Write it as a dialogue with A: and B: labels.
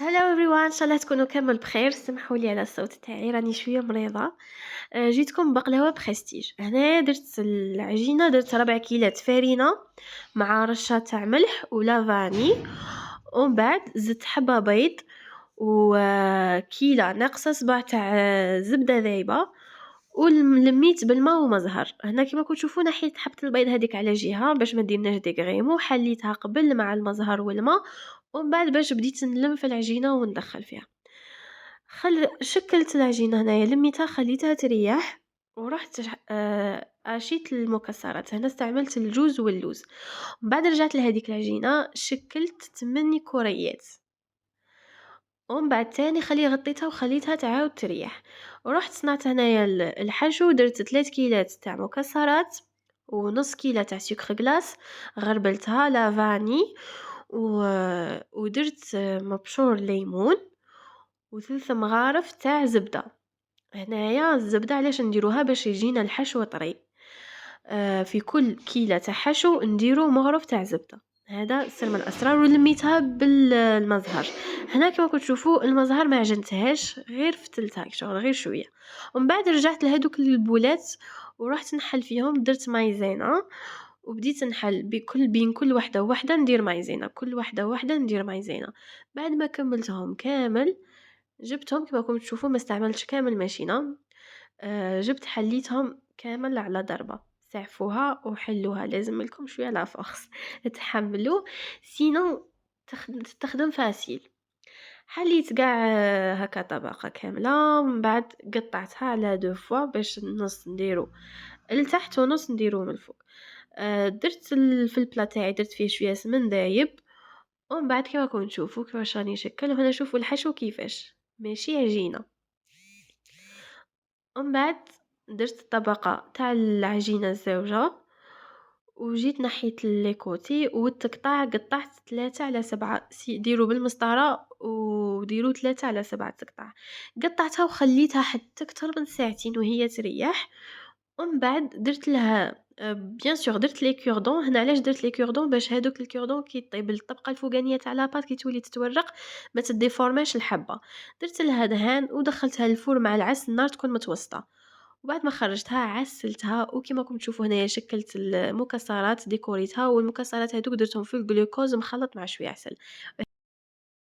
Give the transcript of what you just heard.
A: Hello everyone إن شاء الله تكونوا كامل بخير. سمحوا لي على الصوت تاعي، راني شوية مريضة. جيتكم بقلاوة برستيج. هنايا درت العجينة، درت 4 كيلات فرينة مع رشة تاع ملح ولافاني، ومن بعد زدت حبة بيض وكيلة ناقصة صباع تاع زبدة ذايبة، لميت بالما وما زهر. هنا كيما راكم تشوفوا نحيت حبة البيض هذيك على جهة باش ما ديرناش ديغريمون، حليتها قبل مع المزهر والما، ومن بعد باش بديت نلم في العجينة وندخل فيها. شكلت العجينة هنايا، لميتها خليتها تريح، ورحت أشيت المكسرات. هنا استعملت الجوز واللوز. ومن بعد رجعت لهذيك العجينة شكلت 8 كريات، ومن بعد تاني غطيتها وخليتها تعاود تريح. ورحت صنعت هنايا الحشو. درت 3 كيلات تاع مكسرات ونص كيلة تاع سكر غلاس، غربلتها لافاني و... ودرت مبشور ليمون و3 مغارف تاع زبدة. هنايا الزبدة علاش نديروها؟ باش يجينا الحشو طري. في كل كيلة تاع حشو نديرو مغرف تاع زبدة. هذا سر من الاسرار. ولميتها بالمزهر. هنا كما تشوفوا المزهر ما عجنتهاش، غير فتلتها شغل غير شويه. ومن بعد رجعت لهذوك البولات ورحت نحل فيهم. درت مايزينا وبديت نحل بين كل وحده ووحده ندير مايزينا، كل وحده ووحده ندير مايزينا. بعد ما كملتهم كامل جبتهم كما تشوفوا، ما استعملتش كامل ماشينه. جبت حليتهم كامل على ضربة. سعفوها وحلوها، لازم لكم شوية لا فورس تحملوا، سينو تستخدم فاسيل. حليت قاع هكا طبقة كاملة، من بعد قطعتها على 2 فوا باش النص نديرو لتحت ونص نديرو من الفوق. درت في البلا تاعي درت فيه شوية سمن دايب، ومن بعد كيما راكم تشوفوا كيفاش راني نشكل. وهنا شوفوا الحشو كيفاش ماشي عجينة. ومن بعد درت الطبقة تاع العجينة الزوجة، وجيت نحيت لي كوتي والتقطاع قطعت 3/7. ديروا بالمسطرة وديروا 3/7 تقطع. قطعتها وخليتها حتى أكتر من ساعتين وهي تريح. ومن بعد درت لها بيان سور درت لي كوردون. هنا علاش درت لي كوردون؟ باش هادوك الكوردون كي طيب الطبقه الفوقانيه تاع لاباط كي تولي تتورق ما تديفورماش الحبه. درت لها دهان ودخلتها للفور مع العسل، النار تكون متوسطه. وبعد ما خرجتها عسلتها، وكما راكم تشوفوا هنايا شكلت المكسرات ديكوريتها، والمكسرات هذوك درتهم في الجلوكوز مخلط مع شويه عسل.